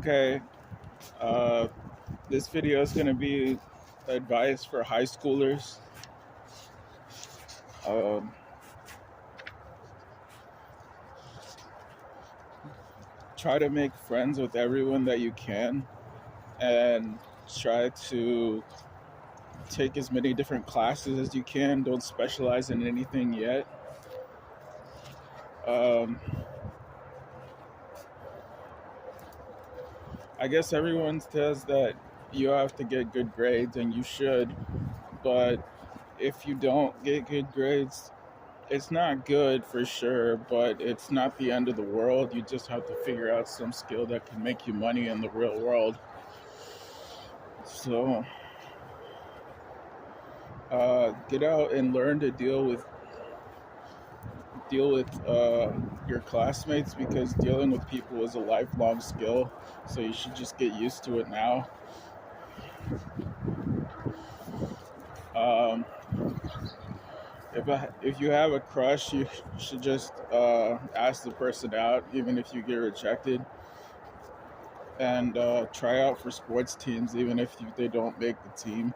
Okay, uh, this video is going to be advice for high schoolers. Um, Try to make friends with everyone that you can and try to take as many different classes as you can. Don't specialize in anything yet. Um, I guess everyone says that you have to get good grades, and you should, but if you don't get good grades, it's not good for sure, but it's not the end of the world. You just have to figure out some skill that can make you money in the real world. So, get out and learn to deal with your classmates, because dealing with people is a lifelong skill. So you should just get used to it now. Um, if you have a crush, you should just ask the person out, even if you get rejected, and try out for sports teams, even if they don't make the team.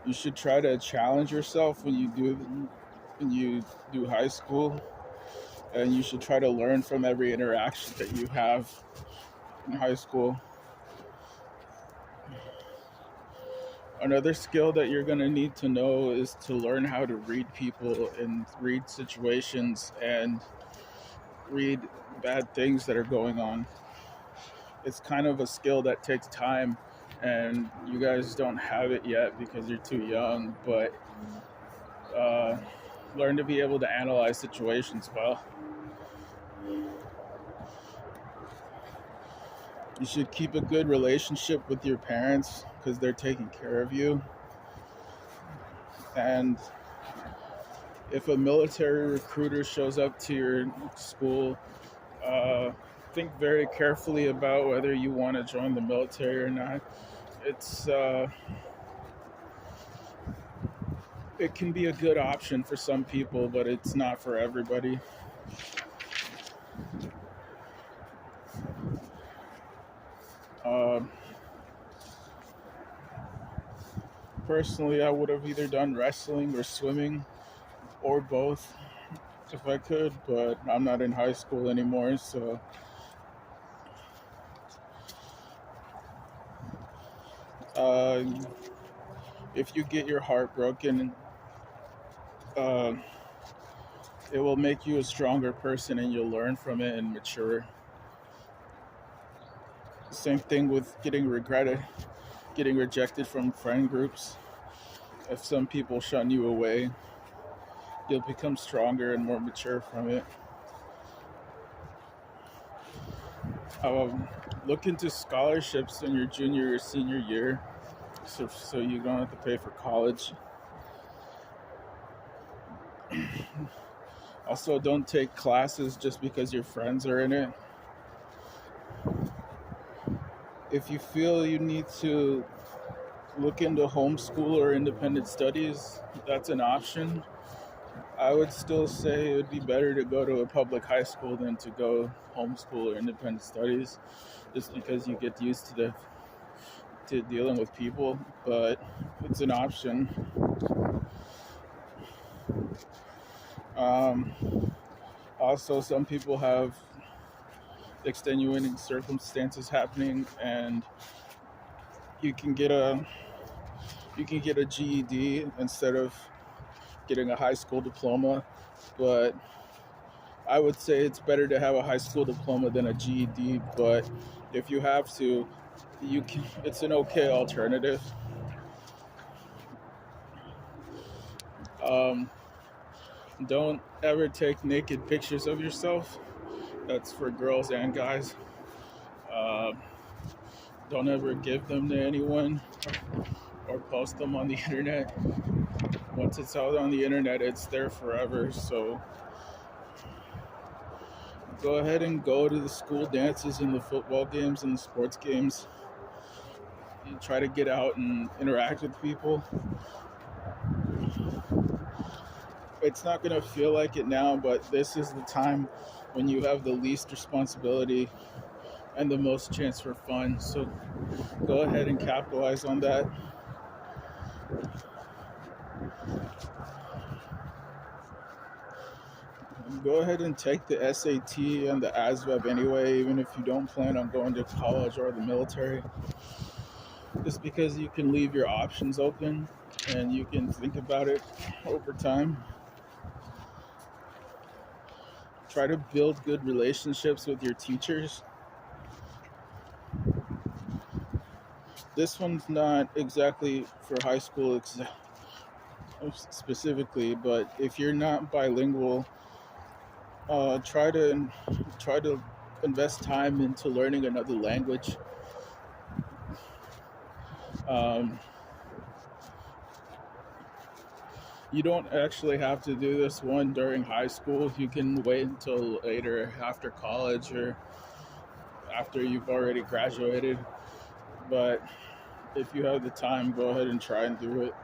You should try to challenge yourself when you do high school, and you should try to learn from every interaction that you have in high school. Another skill that you're going to need to know is to learn how to read people and read situations and read bad things that are going on. It's kind of a skill that takes time, and you guys don't have it yet because you're too young, but uh, learn to be able to analyze situations well. You should keep a good relationship with your parents because they're taking care of you. And if a military recruiter shows up to your school, uh, think very carefully about whether you want to join the military or not. It's it can be a good option for some people, but it's not for everybody. Um, Personally, I would have either done wrestling or swimming or both if I could, but I'm not in high school anymore, so uh, if you get your heart broken, uh, it will make you a stronger person, and you'll learn from it and mature. Same thing with getting rejected from friend groups. If some people shun you away, you'll become stronger and more mature from it. Um, Look into scholarships in your junior or senior year, so you don't have to pay for college. Also, don't take classes just because your friends are in it. If you feel you need to look into homeschool or independent studies, that's an option. I would still say it would be better to go to a public high school than to go homeschool or independent studies, just because you get used to dealing with people, but it's an option. Um, Also, some people have extenuating circumstances happening, and you can get a GED instead of getting a high school diploma, but I would say it's better to have a high school diploma than a GED, but if you have to, it's an okay alternative. Um, don't ever take naked pictures of yourself. That's for girls and guys. Uh, don't ever give them to anyone or post them on the internet. Once it's out on the internet, it's there forever. So go ahead and go to the school dances and the football games and the sports games. You try to get out and interact with people. It's not going to feel like it now, but this is the time when you have the least responsibility and the most chance for fun. So go ahead and capitalize on that. Go ahead and take the SAT and the ASVAB anyway, even if you don't plan on going to college or the military. Just because you can leave your options open and you can think about it over time. Try to build good relationships with your teachers. This one's not exactly for high school specifically, but if you're not bilingual, try to invest time into learning another language. Um, you don't actually have to do this one during high school. You can wait until later after college or after you've already graduated. But if you have the time, go ahead and try and do it.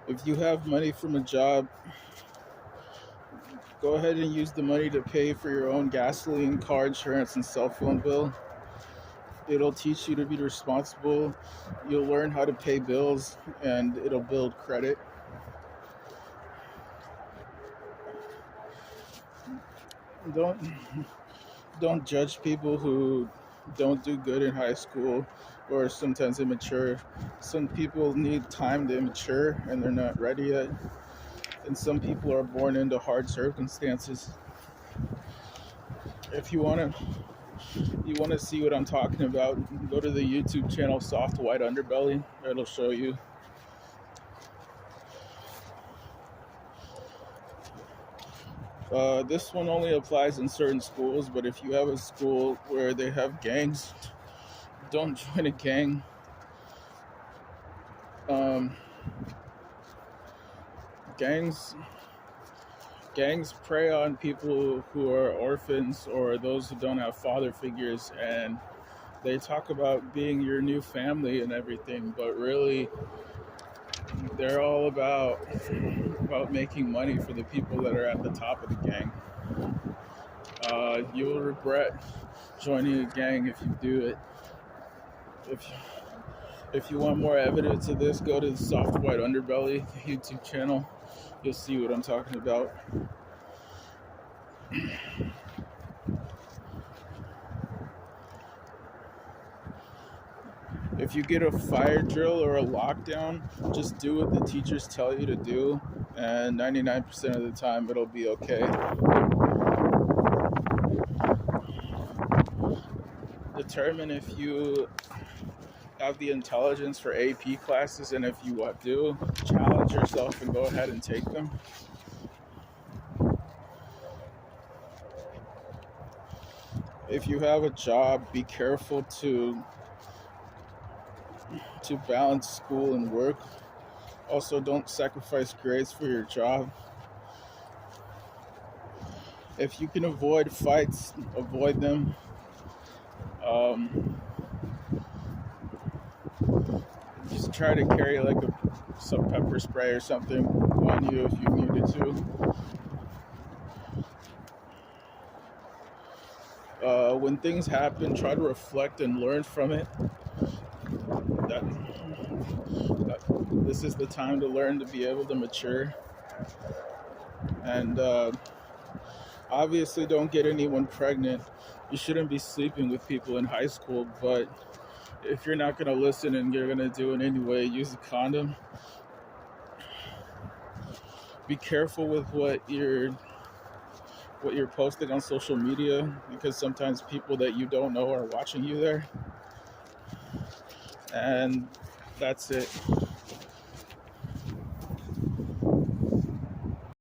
If you have money from a job, go ahead and use the money to pay for your own gasoline, car insurance, and cell phone bill. It'll teach you to be responsible. You'll learn how to pay bills, and it'll build credit. Don't judge people who don't do good in high school or sometimes immature. Some people need time to mature and they're not ready yet. And some people are born into hard circumstances. If you want to see what I'm talking about, go to the YouTube channel Soft White Underbelly. It'll show you. This one only applies in certain schools, but if you have a school where they have gangs, don't join a gang. Gangs prey on people who are orphans or those who don't have father figures, and they talk about being your new family and everything, but really they're all about making money for the people that are at the top of the gang. You will regret joining a gang if you do it. If you want more evidence of this, go to the Soft White Underbelly YouTube channel. You'll see what I'm talking about. If you get a fire drill or a lockdown, just do what the teachers tell you to do, and 99% of the time it'll be okay. Determine if you have the intelligence for AP classes, and if you do, challenge yourself and go ahead and take them. If you have a job, be careful to balance school and work. Also, don't sacrifice grades for your job. If you can avoid fights, avoid them. Just try to carry like some pepper spray or something on you if you needed to. When things happen, try to reflect and learn from it. This is the time to learn to be able to mature. And obviously don't get anyone pregnant. You shouldn't be sleeping with people in high school, but if you're not going to listen and you're going to do it anyway, use a condom. Be careful with what you're posting on social media, because sometimes people that you don't know are watching you there. And that's it.